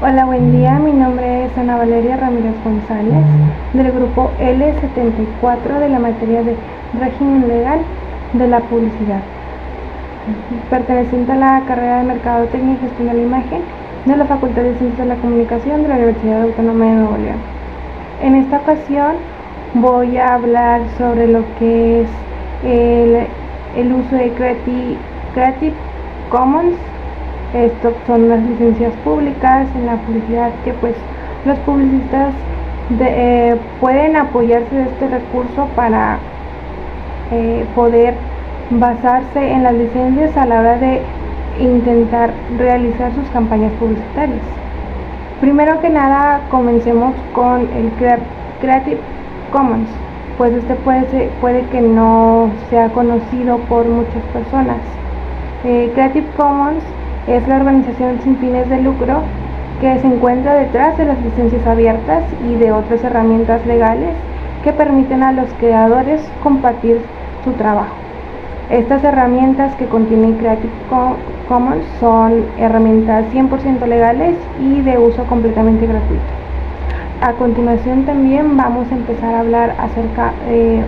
Hola, buen día. Mi nombre es Ana Valeria Ramírez González, del grupo L74 de la materia de régimen legal de la publicidad, perteneciente a la carrera de Mercadotecnia y Gestión de la Imagen de la Facultad de Ciencias de la Comunicación de la Universidad Autónoma de Nuevo León. En esta ocasión voy a hablar sobre lo que es el uso de Creative Commons. Esto son las licencias públicas en la publicidad que pues los publicistas pueden apoyarse de este recurso para poder basarse en las licencias a la hora de intentar realizar sus campañas publicitarias. Primero que nada, comencemos con el Creative Commons, pues este puede que no sea conocido por muchas personas. Creative Commons es la organización sin fines de lucro que se encuentra detrás de las licencias abiertas y de otras herramientas legales que permiten a los creadores compartir su trabajo. Estas herramientas que contienen Creative Commons son herramientas 100% legales y de uso completamente gratuito. A continuación también vamos a empezar a hablar acerca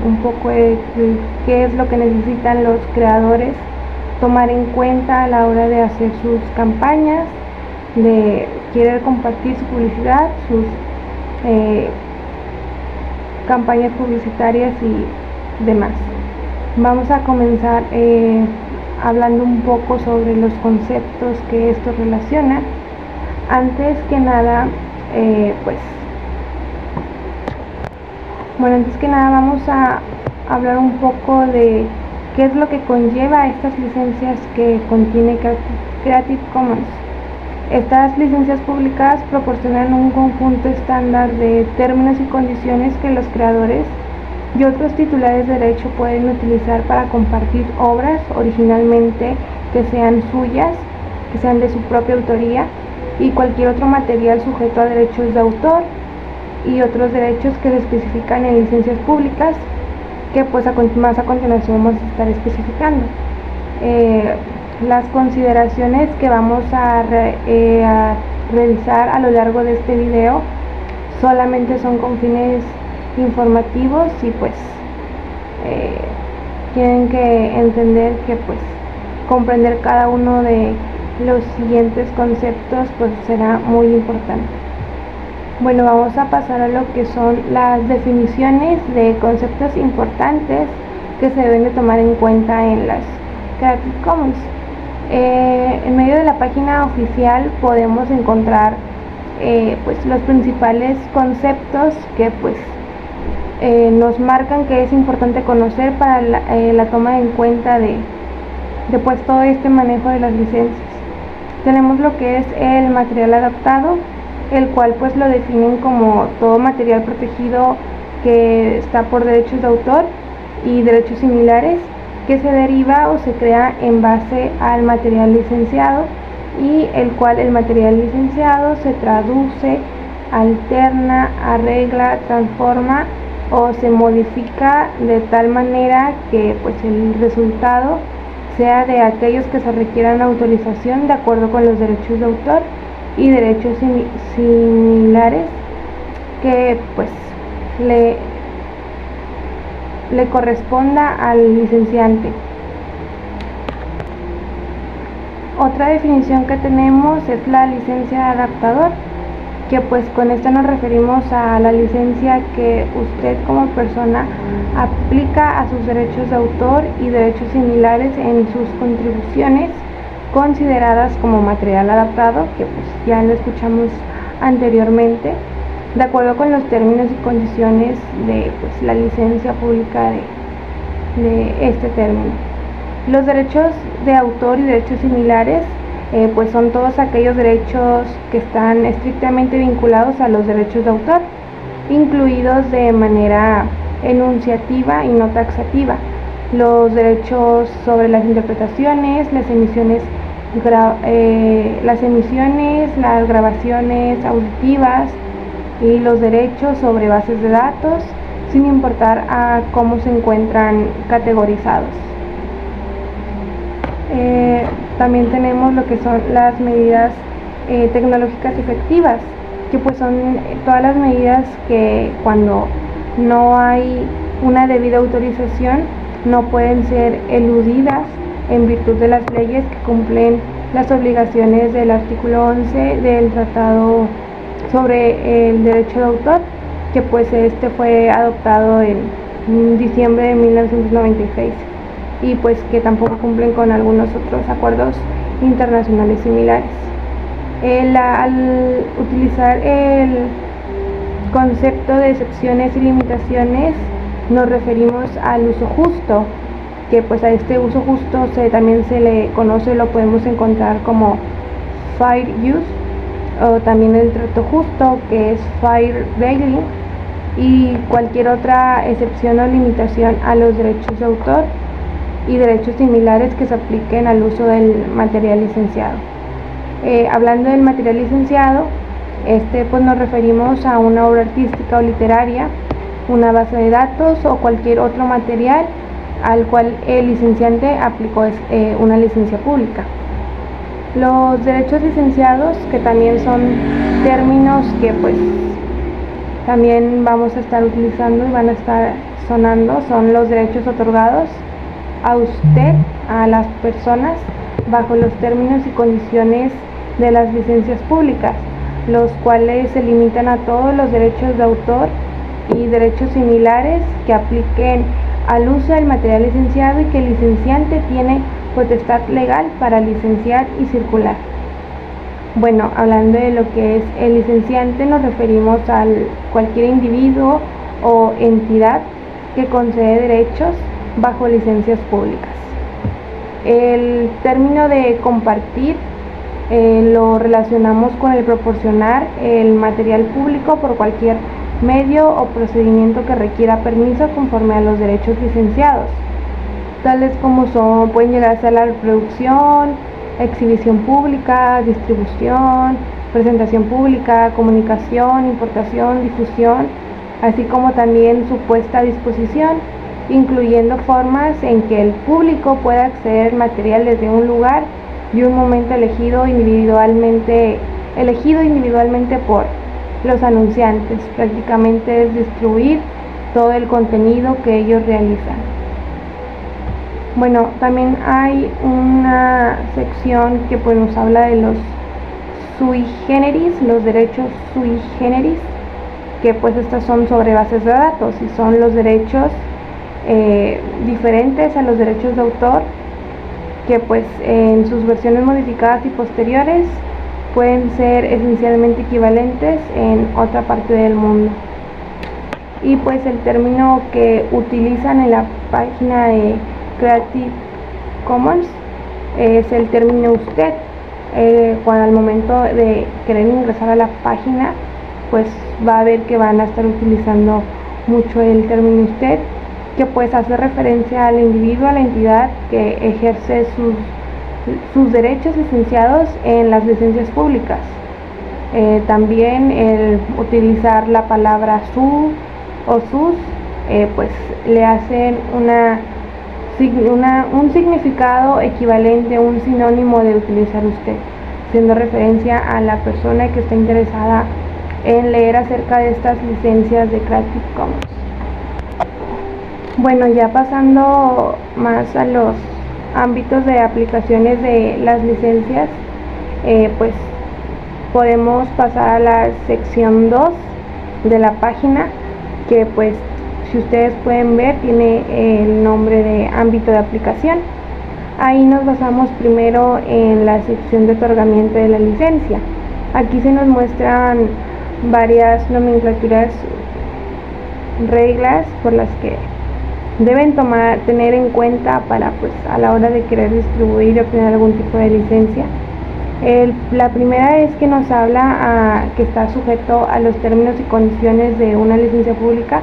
un poco de qué es lo que necesitan los creadores tomar en cuenta a la hora de hacer sus campañas, de querer compartir su publicidad, sus campañas publicitarias y demás. Vamos a comenzar hablando un poco sobre los conceptos que esto relaciona. Antes que nada, vamos a hablar un poco de qué es lo que conlleva estas licencias que contiene Creative Commons. Estas licencias públicas proporcionan un conjunto estándar de términos y condiciones que los creadores y otros titulares de derecho pueden utilizar para compartir obras originalmente que sean suyas, que sean de su propia autoría, y cualquier otro material sujeto a derechos de autor y otros derechos que se especifican en licencias públicas, que pues más a continuación vamos a estar especificando. Las consideraciones que vamos a revisar a lo largo de este video solamente son con fines informativos y pues tienen que entender que pues comprender cada uno de los siguientes conceptos pues será muy importante. Bueno, vamos a pasar a lo que son las definiciones de conceptos importantes que se deben de tomar en cuenta en las Creative Commons. En medio de la página oficial podemos encontrar pues los principales conceptos que pues nos marcan que es importante conocer para la toma en cuenta de pues todo este manejo de las licencias. Tenemos lo que es el material adaptado, el cual pues lo definen como todo material protegido que está por derechos de autor y derechos similares, que se deriva o se crea en base al material licenciado, y el cual el material licenciado se traduce, alterna, arregla, transforma o se modifica de tal manera que pues el resultado sea de aquellos que se requieran autorización de acuerdo con los derechos de autor y derechos similares que pues le corresponda al licenciante. Otra definición que tenemos es la licencia de adaptador, que pues con esto nos referimos a la licencia que usted como persona aplica a sus derechos de autor y derechos similares en sus contribuciones consideradas como material adaptado, que pues ya lo escuchamos anteriormente, de acuerdo con los términos y condiciones de pues la licencia pública de este término. Los derechos de autor y derechos similares pues son todos aquellos derechos que están estrictamente vinculados a los derechos de autor, incluidos de manera enunciativa y no taxativa. Los derechos sobre las interpretaciones, las emisiones, las grabaciones auditivas y los derechos sobre bases de datos, sin importar a cómo se encuentran categorizados. También tenemos lo que son las medidas tecnológicas efectivas, que pues son todas las medidas que cuando no hay una debida autorización no pueden ser eludidas en virtud de las leyes que cumplen las obligaciones del artículo 11 del Tratado sobre el Derecho de Autor, que pues este fue adoptado en diciembre de 1996 y pues que tampoco cumplen con algunos otros acuerdos internacionales similares. Al utilizar el concepto de excepciones y limitaciones nos referimos al uso justo, que pues a este uso justo también se le conoce, lo podemos encontrar como fair use, o también el trato justo, que es fair dealing, y cualquier otra excepción o limitación a los derechos de autor y derechos similares que se apliquen al uso del material licenciado. Hablando del material licenciado, pues nos referimos a una obra artística o literaria, una base de datos o cualquier otro material al cual el licenciante aplicó una licencia pública. Los derechos licenciados, que también son términos que pues también vamos a estar utilizando y van a estar sonando, son los derechos otorgados a usted, a las personas, bajo los términos y condiciones de las licencias públicas, los cuales se limitan a todos los derechos de autor y derechos similares que apliquen al uso del material licenciado y que el licenciante tiene potestad legal para licenciar y circular. Bueno, hablando de lo que es el licenciante, nos referimos a cualquier individuo o entidad que concede derechos bajo licencias públicas. El término de compartir lo relacionamos con el proporcionar el material público por cualquier medio o procedimiento que requiera permiso conforme a los derechos licenciados, tales como pueden llegar a ser la reproducción, exhibición pública, distribución, presentación pública, comunicación, importación, difusión, así como también su puesta a disposición, incluyendo formas en que el público pueda acceder al material desde un lugar y un momento elegido individualmente por los anunciantes. Prácticamente es distribuir todo el contenido que ellos realizan. Bueno, también hay una sección que pues nos habla de los sui generis, los derechos sui generis, que pues estas son sobre bases de datos y son los derechos diferentes a los derechos de autor, que pues en sus versiones modificadas y posteriores pueden ser esencialmente equivalentes en otra parte del mundo. Y pues el término que utilizan en la página de Creative Commons es el término usted. Cuando al momento de querer ingresar a la página, pues va a ver que van a estar utilizando mucho el término usted, que pues hace referencia al individuo, a la entidad que ejerce sus derechos licenciados en las licencias públicas. También el utilizar la palabra su o sus pues le hacen un significado equivalente, un sinónimo de utilizar usted, haciendo referencia a la persona que está interesada en leer acerca de estas licencias de Creative Commons. Bueno, ya pasando más a los ámbitos de aplicaciones de las licencias, pues podemos pasar a la sección 2 de la página, que pues si ustedes pueden ver tiene el nombre de ámbito de aplicación. Ahí nos basamos primero en la sección de otorgamiento de la licencia. Aquí se nos muestran varias nomenclaturas, reglas por las que deben tener en cuenta para pues a la hora de querer distribuir y obtener algún tipo de licencia. La primera es que nos habla que está sujeto a los términos y condiciones de una licencia pública.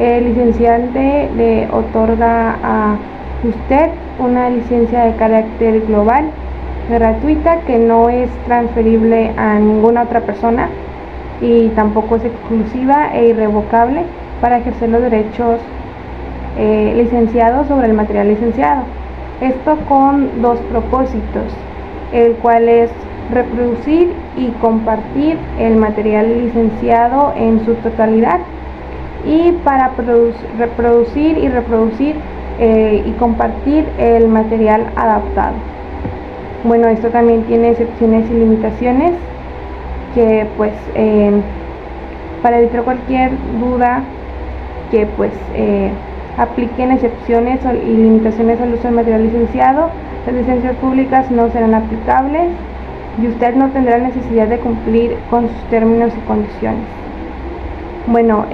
El licenciante le otorga a usted una licencia de carácter global, gratuita, que no es transferible a ninguna otra persona y tampoco es exclusiva e irrevocable para ejercer los derechos licenciados sobre el material licenciado. Esto con dos propósitos, el cual es reproducir y compartir el material licenciado en su totalidad, y para reproducir y reproducir y compartir el material adaptado. Bueno, esto también tiene excepciones y limitaciones que pues para evitar cualquier duda que pues apliquen excepciones y limitaciones al uso del material licenciado, las licencias públicas no serán aplicables y usted no tendrá necesidad de cumplir con sus términos y condiciones. Bueno,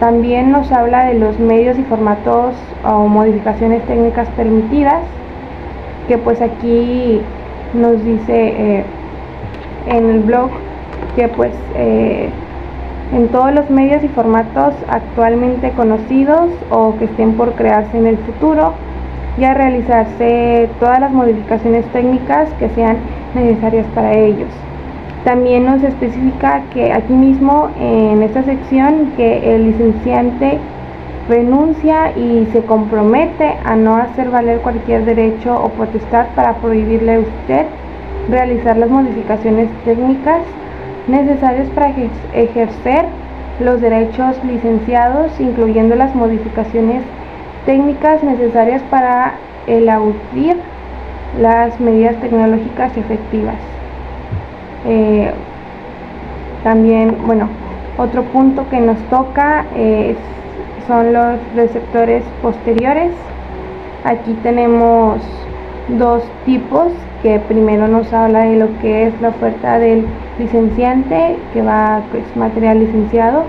también nos habla de los medios y formatos o modificaciones técnicas permitidas, que pues aquí nos dice en el blog que pues en todos los medios y formatos actualmente conocidos o que estén por crearse en el futuro, ya realizarse todas las modificaciones técnicas que sean necesarias para ellos. También nos especifica que aquí mismo en esta sección que el licenciante renuncia y se compromete a no hacer valer cualquier derecho o potestad para prohibirle a usted realizar las modificaciones técnicas necesarias para ejercer los derechos licenciados, incluyendo las modificaciones técnicas necesarias para elaudir las medidas tecnológicas efectivas. También, bueno, otro punto que nos toca son los receptores posteriores. Aquí tenemos dos tipos, que primero nos habla de lo que es la oferta del licenciante, que va pues material licenciado,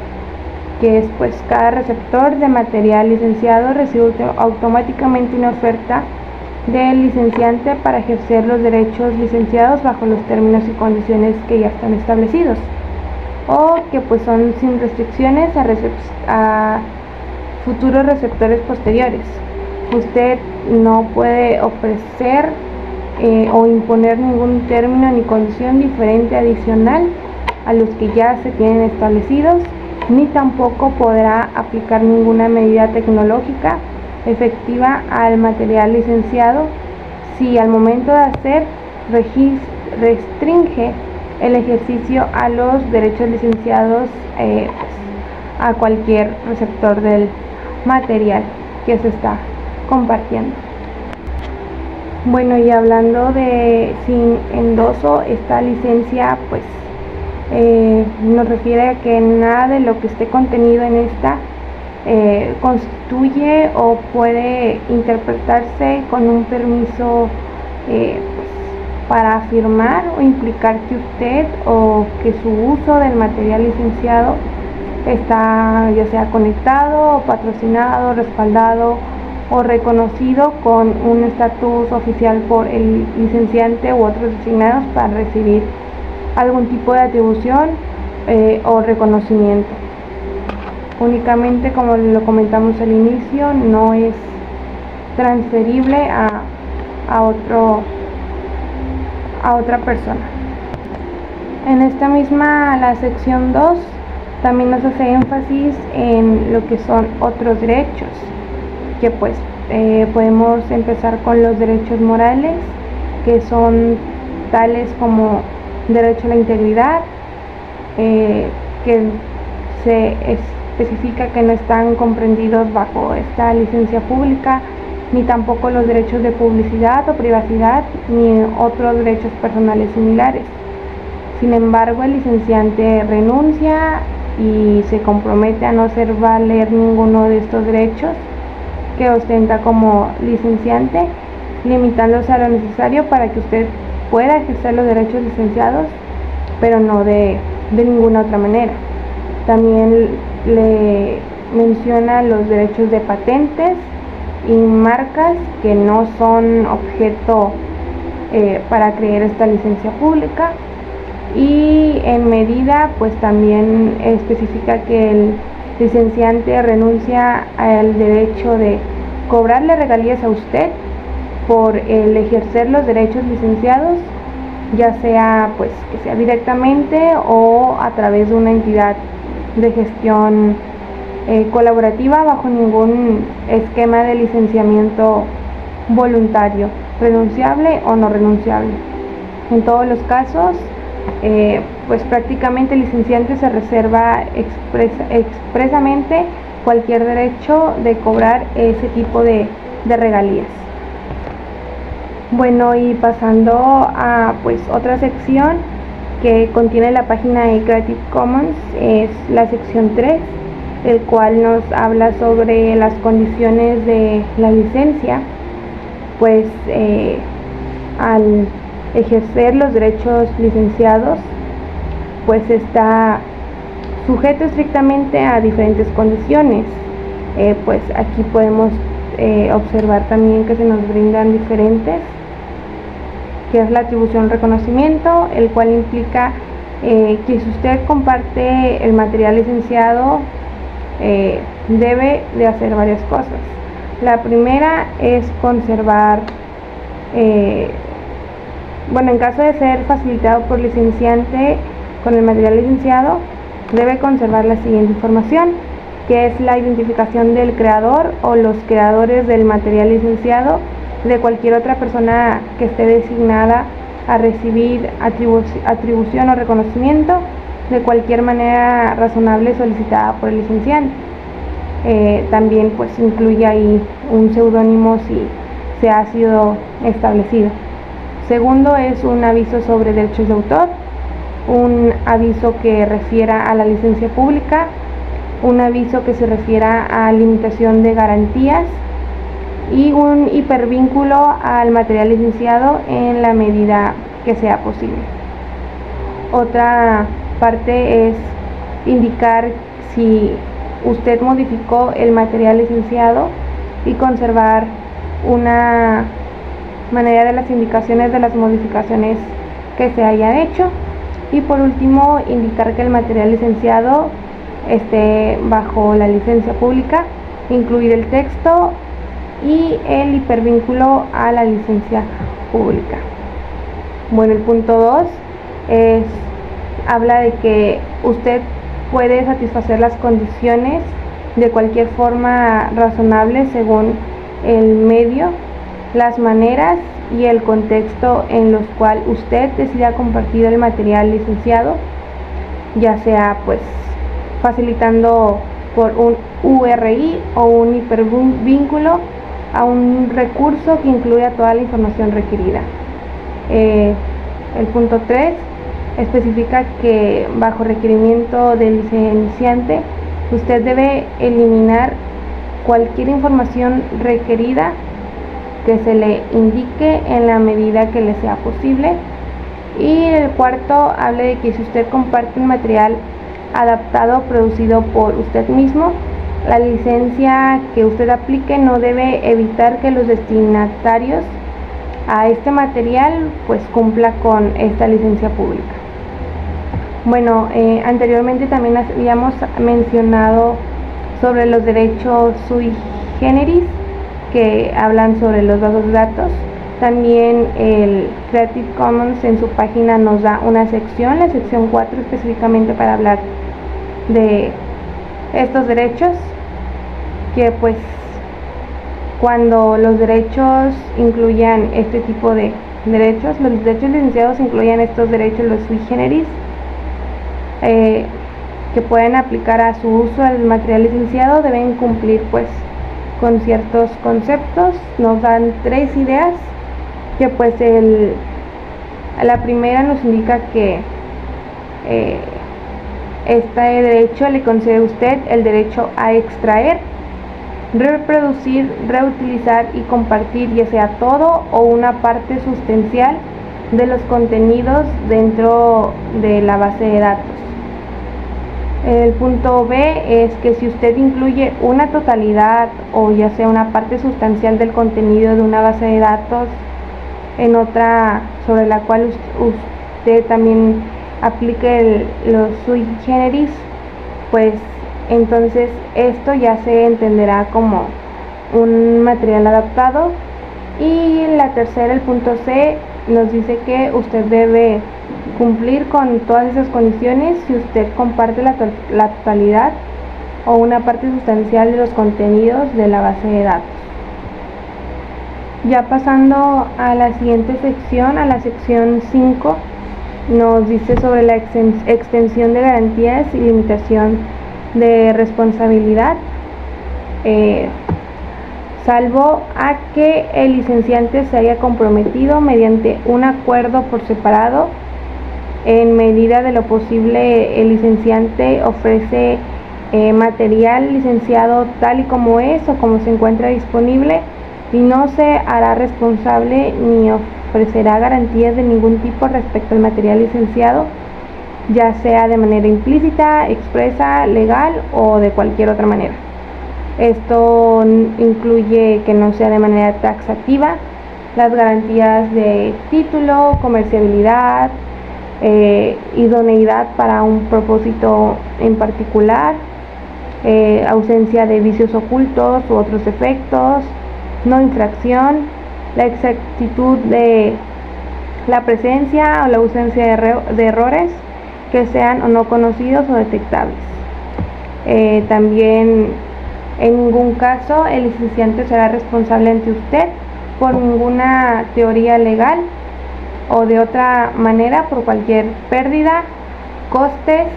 que es pues cada receptor de material licenciado recibe automáticamente una oferta del licenciante para ejercer los derechos licenciados bajo los términos y condiciones que ya están establecidos, o que pues son sin restricciones a futuros receptores posteriores. Usted no puede ofrecer o imponer ningún término ni condición diferente adicional a los que ya se tienen establecidos, ni tampoco podrá aplicar ninguna medida tecnológica efectiva al material licenciado si al momento de hacer restringe el ejercicio a los derechos licenciados a cualquier receptor del material que se está compartiendo. Bueno, y hablando de sin endoso, esta licencia pues nos refiere a que nada de lo que esté contenido en esta constituye o puede interpretarse con un permiso pues, para afirmar o implicar que usted o que su uso del material licenciado está ya sea conectado o patrocinado, respaldado o reconocido con un estatus oficial por el licenciante u otros designados para recibir algún tipo de atribución o reconocimiento. Únicamente, como lo comentamos al inicio, no es transferible a otra persona. En esta misma, la sección 2, también nos hace énfasis en lo que son otros derechos, que pues podemos empezar con los derechos morales, que son tales como derecho a la integridad, que se especifica que no están comprendidos bajo esta licencia pública, ni tampoco los derechos de publicidad o privacidad, ni otros derechos personales similares. Sin embargo, el licenciante renuncia y se compromete a no hacer valer ninguno de estos derechos que ostenta como licenciante, limitándose a lo necesario para que usted pueda ejercer los derechos licenciados, pero no de ninguna otra manera. También le menciona los derechos de patentes y marcas que no son objeto para crear esta licencia pública, y en medida pues también especifica que el licenciante renuncia al derecho de cobrarle regalías a usted por el ejercer los derechos licenciados, ya sea pues que sea directamente o a través de una entidad de gestión colaborativa, bajo ningún esquema de licenciamiento voluntario, renunciable o no renunciable. En todos los casos, pues prácticamente el licenciante se reserva expresamente cualquier derecho de cobrar ese tipo de regalías. Bueno, y pasando a pues otra sección que contiene la página de Creative Commons, es la sección 3, el cual nos habla sobre las condiciones de la licencia. Pues al ejercer los derechos licenciados, pues está sujeto estrictamente a diferentes condiciones. Pues aquí podemos observar también que se nos brindan diferentes, que es la atribución reconocimiento, el cual implica que si usted comparte el material licenciado, debe de hacer varias cosas. La primera es conservar, en caso de ser facilitado por licenciante con el material licenciado, debe conservar la siguiente información, que es la identificación del creador o los creadores del material licenciado, de cualquier otra persona que esté designada a recibir atribución o reconocimiento de cualquier manera razonable solicitada por el licenciante. También pues incluye ahí un seudónimo si se ha sido establecido. Segundo es un aviso sobre derechos de autor, un aviso que refiera a la licencia pública, un aviso que se refiera a limitación de garantías y un hipervínculo al material licenciado en la medida que sea posible. Otra parte es indicar si usted modificó el material licenciado y conservar una manera de las indicaciones de las modificaciones que se hayan hecho. Y por último, indicar que el material licenciado esté bajo la licencia pública, incluir el texto y el hipervínculo a la licencia pública. Bueno, el punto 2 habla de que usted puede satisfacer las condiciones de cualquier forma razonable según el medio, las maneras y el contexto en los cuales usted decida compartir el material licenciado, ya sea pues facilitando por un URI o un hipervínculo a un recurso que incluya toda la información requerida. El punto 3 especifica que bajo requerimiento del licenciante usted debe eliminar cualquier información requerida que se le indique en la medida que le sea posible. Y el cuarto habla de que si usted comparte un material adaptado producido por usted mismo, la licencia que usted aplique no debe evitar que los destinatarios a este material pues cumpla con esta licencia pública. Bueno, anteriormente también habíamos mencionado sobre los derechos sui generis, que hablan sobre los bases de datos. También el Creative Commons en su página nos da una sección, la sección 4, específicamente para hablar de estos derechos, que pues cuando los derechos incluyan este tipo de derechos, los derechos licenciados incluyan estos derechos, los sui generis, que pueden aplicar a su uso del material licenciado, deben cumplir pues con ciertos conceptos. Nos dan 3 ideas, que pues la primera nos indica que este derecho le concede a usted el derecho a extraer, reproducir, reutilizar y compartir, ya sea todo o una parte sustancial de los contenidos dentro de la base de datos. El punto B es que si usted incluye una totalidad o ya sea una parte sustancial del contenido de una base de datos en otra sobre la cual usted también aplique los sui generis, pues entonces esto ya se entenderá como un material adaptado. Y la tercera, el punto C, nos dice que usted debe cumplir con todas esas condiciones si usted comparte la totalidad o una parte sustancial de los contenidos de la base de datos. Ya pasando a la siguiente sección, a la sección 5, nos dice sobre la extensión de garantías y limitación de responsabilidad. Salvo a que el licenciante se haya comprometido mediante un acuerdo por separado, en medida de lo posible el licenciante ofrece material licenciado tal y como es o como se encuentra disponible y no se hará responsable ni ofrecerá garantías de ningún tipo respecto al material licenciado, ya sea de manera implícita, expresa, legal o de cualquier otra manera. Esto incluye que no sea de manera taxativa, las garantías de título, comerciabilidad, idoneidad para un propósito en particular, ausencia de vicios ocultos u otros efectos, no infracción, la exactitud de la presencia o la ausencia de errores que sean o no conocidos o detectables. También en ningún caso el licenciante será responsable ante usted por ninguna teoría legal o de otra manera por cualquier pérdida, costes,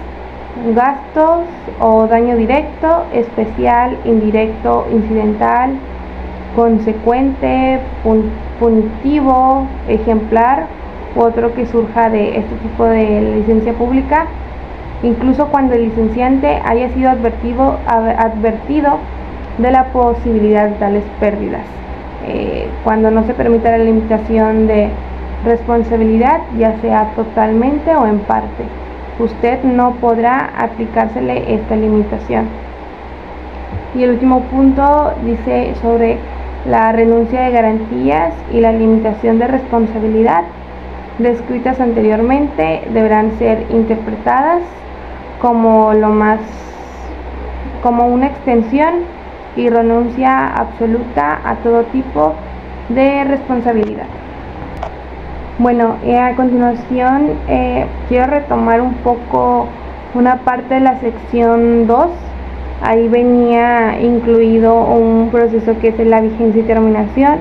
gastos o daño directo, especial, indirecto, incidental, consecuente, punitivo, ejemplar u otro que surja de este tipo de licencia pública, incluso cuando el licenciante haya sido advertido de la posibilidad de tales pérdidas. Cuando no se permita la limitación de responsabilidad, ya sea totalmente o en parte, usted no podrá aplicársele esta limitación. Y el último punto dice sobre la renuncia de garantías y la limitación de responsabilidad descritas anteriormente deberán ser interpretadas como una extensión y renuncia absoluta a todo tipo de responsabilidad. Bueno, a continuación quiero retomar un poco una parte de la sección 2. Ahí venía incluido un proceso que es la vigencia y terminación,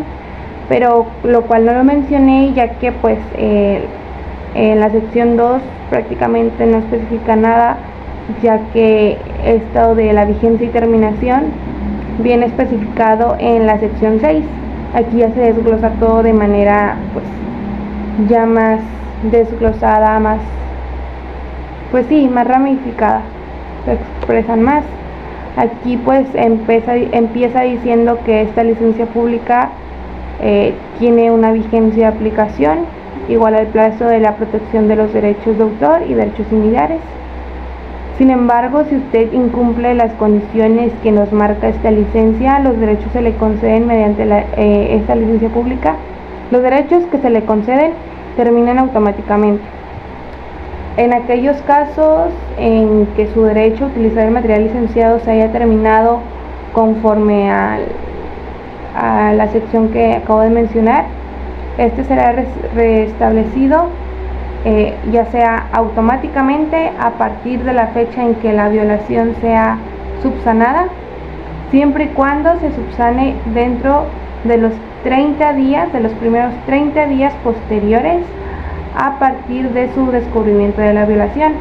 pero lo cual no lo mencioné ya que pues en la sección 2 prácticamente no especifica nada, ya que esto de la vigencia y terminación viene especificado en la sección 6. Aquí ya se desglosa todo de manera pues ya más desglosada, más más ramificada, se expresan más. Aquí pues empieza diciendo que esta licencia pública tiene una vigencia de aplicación igual al plazo de la protección de los derechos de autor y derechos similares. Sin embargo, si usted incumple las condiciones que nos marca esta licencia, los derechos se le conceden mediante esta licencia pública. Los derechos que se le conceden terminan automáticamente. En aquellos casos en que su derecho a utilizar el material licenciado se haya terminado conforme a la sección que acabo de mencionar, este será restablecido ya sea automáticamente a partir de la fecha en que la violación sea subsanada, siempre y cuando se subsane dentro de los 30 días, de los primeros 30 días posteriores a partir de su descubrimiento de la violación.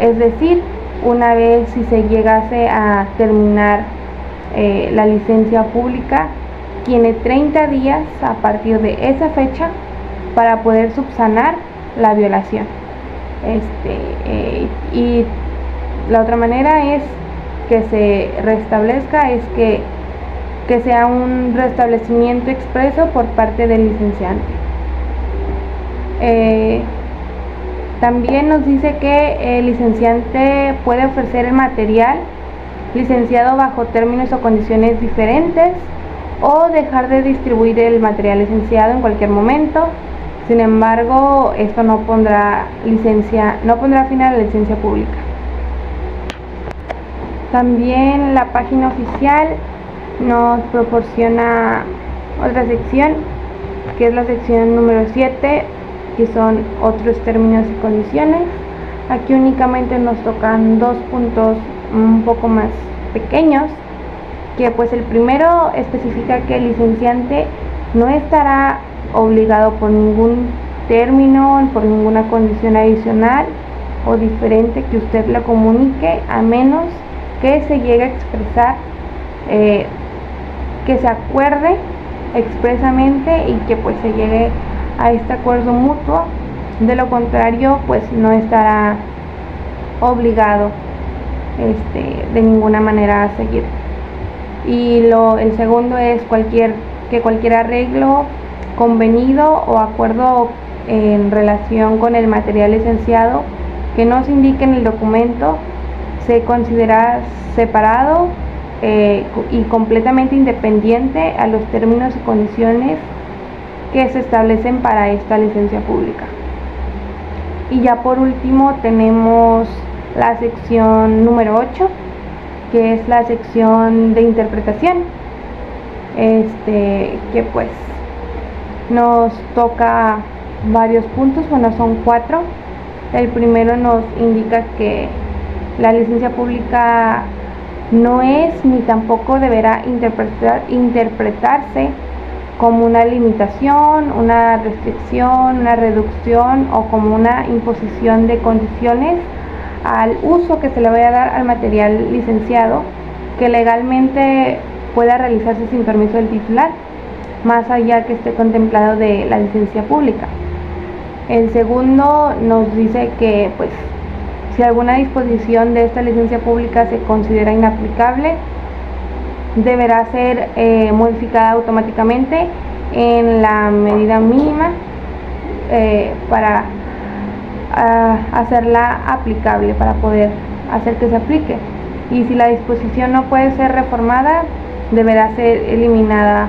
Es decir, una vez si se llegase a terminar la licencia pública, tiene 30 días a partir de esa fecha para poder subsanar la violación. Y la otra manera es que se restablezca, es que sea un restablecimiento expreso por parte del licenciante. También nos dice que el licenciante puede ofrecer el material licenciado bajo términos o condiciones diferentes o dejar de distribuir el material licenciado en cualquier momento. Sin embargo, esto no pondrá fin a la licencia pública. También la página oficial nos proporciona otra sección, que es la sección número 7, que son otros términos y condiciones. Aquí únicamente nos tocan dos puntos un poco más pequeños, que pues el primero especifica que el licenciante no estará obligado por ningún término, por ninguna condición adicional o diferente que usted le comunique, a menos que se llegue a expresar, que se acuerde expresamente y que pues se llegue a este acuerdo mutuo. De lo contrario, pues no estará obligado de ninguna manera a seguir. Y el segundo es que cualquier arreglo convenido o acuerdo en relación con el material licenciado que no se indique en el documento se considera separado y completamente independiente a los términos y condiciones que se establecen para esta licencia pública. Y ya por último tenemos la sección número 8, que es la sección de interpretación, que pues nos toca varios puntos, bueno, son 4. El primero nos indica que la licencia pública no es ni tampoco deberá interpretarse como una limitación, una restricción, una reducción o como una imposición de condiciones al uso que se le vaya a dar al material licenciado que legalmente pueda realizarse sin permiso del titular, más allá que esté contemplado de la licencia pública. El segundo nos dice que pues si alguna disposición de esta licencia pública se considera inaplicable, deberá ser modificada automáticamente en la medida mínima para hacerla aplicable, para poder hacer que se aplique. Y si la disposición no puede ser reformada, deberá ser eliminada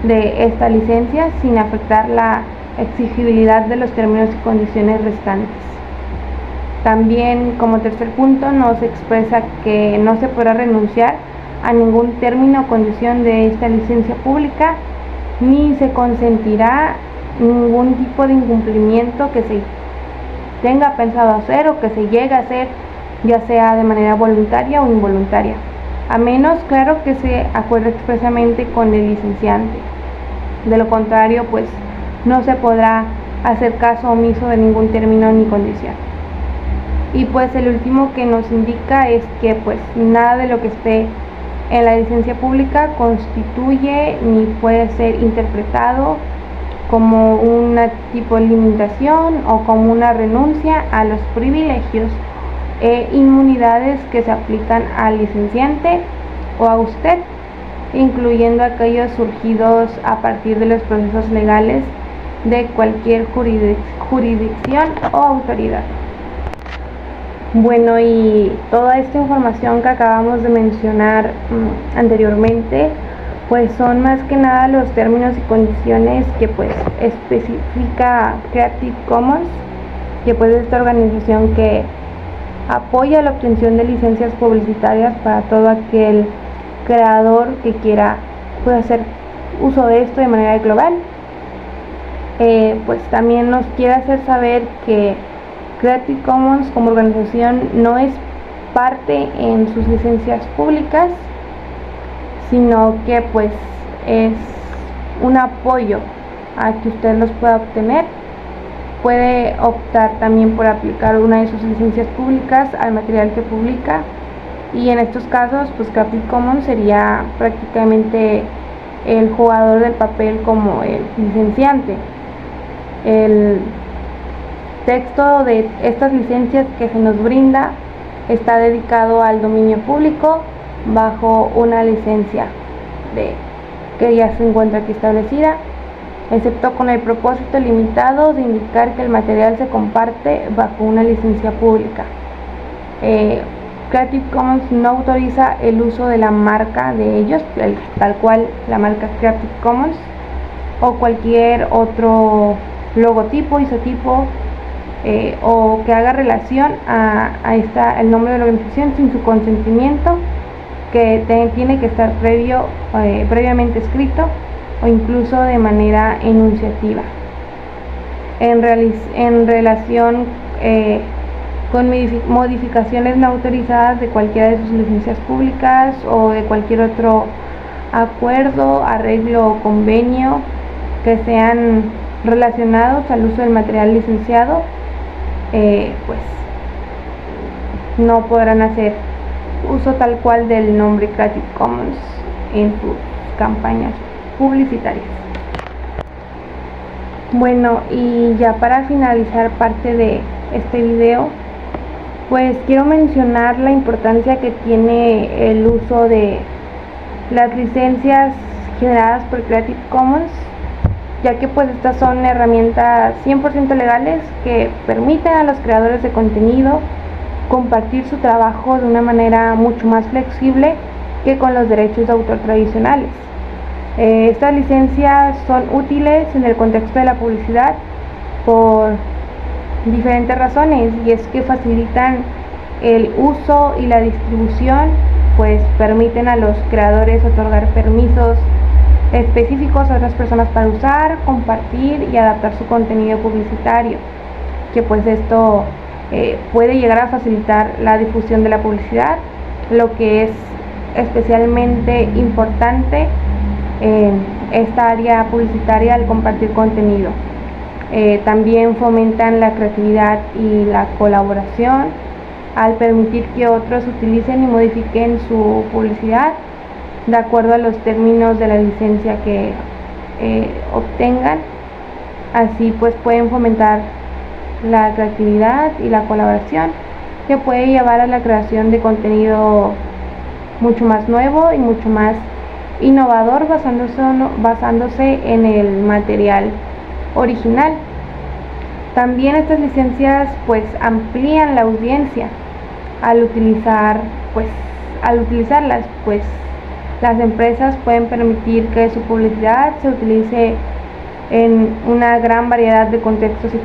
de esta licencia sin afectar la exigibilidad de los términos y condiciones restantes. También, como tercer punto, nos expresa que no se podrá renunciar a ningún término o condición de esta licencia pública, ni se consentirá ningún tipo de incumplimiento que se tenga pensado hacer o que se llegue a hacer, ya sea de manera voluntaria o involuntaria, a menos, claro, que se acuerde expresamente con el licenciante. De lo contrario, pues no se podrá hacer caso omiso de ningún término ni condición. Y pues el último que nos indica es que pues nada de lo que esté en la licencia pública constituye ni puede ser interpretado como una tipo de limitación o como una renuncia a los privilegios e inmunidades que se aplican al licenciante o a usted, incluyendo aquellos surgidos a partir de los procesos legales de cualquier jurisdicción o autoridad. Bueno, y toda esta información que acabamos de mencionar anteriormente, pues son más que nada los términos y condiciones que pues especifica Creative Commons, que pues es esta organización que apoya la obtención de licencias publicitarias para todo aquel creador que quiera pues hacer uso de esto de manera global. Pues también nos quiere hacer saber que Creative Commons como organización no es parte en sus licencias públicas, sino que pues es un apoyo a que usted los pueda obtener. Puede optar también por aplicar una de sus licencias públicas al material que publica, y en estos casos pues Creative Commons sería prácticamente el jugador del papel como el licenciante. El texto de estas licencias que se nos brinda está dedicado al dominio público bajo una licencia que ya se encuentra aquí establecida, excepto con el propósito limitado de indicar que el material se comparte bajo una licencia pública. Creative Commons no autoriza el uso de la marca de ellos, tal cual la marca Creative Commons, o cualquier otro logotipo, isotipo o que haga relación el nombre de la organización sin su consentimiento, que tiene que estar previamente escrito o incluso de manera enunciativa. En relación con modificaciones no autorizadas de cualquiera de sus licencias públicas o de cualquier otro acuerdo, arreglo o convenio que sean relacionados al uso del material licenciado, pues no podrán hacer uso tal cual del nombre Creative Commons en sus campañas publicitarias. Bueno, y ya para finalizar parte de este video, pues quiero mencionar la importancia que tiene el uso de las licencias generadas por Creative Commons, ya que pues estas son herramientas 100% legales que permiten a los creadores de contenido compartir su trabajo de una manera mucho más flexible que con los derechos de autor tradicionales. Estas licencias son útiles en el contexto de la publicidad por diferentes razones, y es que facilitan el uso y la distribución, pues permiten a los creadores otorgar permisos específicos a otras personas para usar, compartir y adaptar su contenido publicitario, que pues esto puede llegar a facilitar la difusión de la publicidad, lo que es especialmente importante en esta área publicitaria al compartir contenido. También fomentan la creatividad y la colaboración al permitir que otros utilicen y modifiquen su publicidad de acuerdo a los términos de la licencia que obtengan. Así pues pueden fomentar la creatividad y la colaboración, que puede llevar a la creación de contenido mucho más nuevo y mucho más innovador, basándose en el material original. También estas licencias pues amplían la audiencia al utilizarlas, pues las empresas pueden permitir que su publicidad se utilice en una gran variedad de contextos y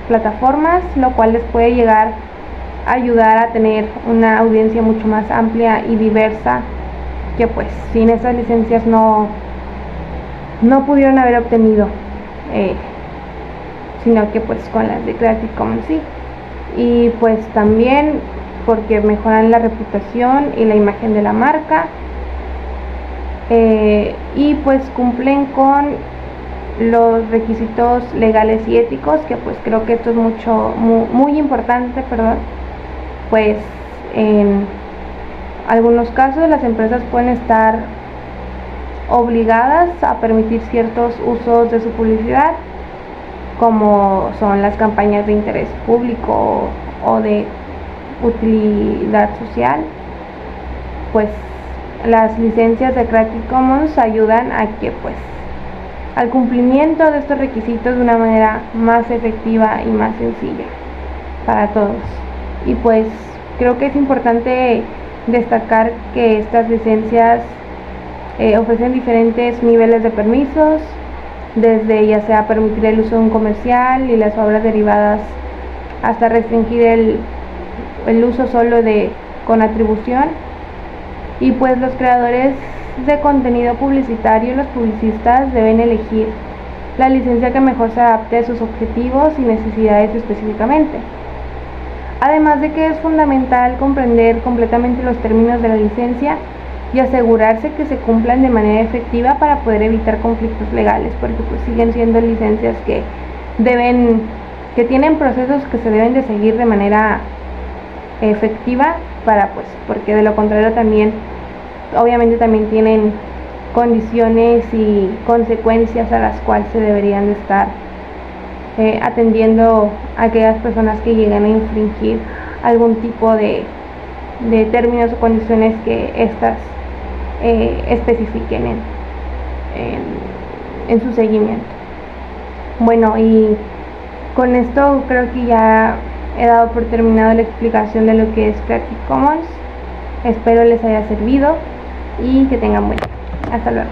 plataformas, lo cual les puede llegar a ayudar a tener una audiencia mucho más amplia y diversa, que pues sin esas licencias no pudieron haber obtenido, sino que pues con las de Creative Commons sí. Y pues también porque mejoran la reputación y la imagen de la marca, y pues cumplen con los requisitos legales y éticos, que pues creo que esto es muy importante, pues en algunos casos las empresas pueden estar obligadas a permitir ciertos usos de su publicidad, como son las campañas de interés público o de utilidad social. Pues las licencias de Creative Commons ayudan a que pues al cumplimiento de estos requisitos de una manera más efectiva y más sencilla para todos. Y pues creo que es importante destacar que estas licencias ofrecen diferentes niveles de permisos, desde ya sea permitir el uso de un comercial y las obras derivadas, hasta restringir el uso solo con atribución. Y pues los creadores de contenido publicitario y los publicistas deben elegir la licencia que mejor se adapte a sus objetivos y necesidades específicamente. Además de que es fundamental comprender completamente los términos de la licencia y asegurarse que se cumplan de manera efectiva para poder evitar conflictos legales, porque pues siguen siendo licencias que tienen procesos que se deben de seguir de manera efectiva, porque de lo contrario también obviamente también tienen condiciones y consecuencias a las cuales se deberían de estar atendiendo a aquellas personas que lleguen a infringir algún tipo de términos o condiciones que estas especifiquen en su seguimiento. Bueno, y con esto creo que ya he dado por terminado la explicación de lo que es Creative Commons. Espero les haya servido y que tengan buen día. Hasta luego.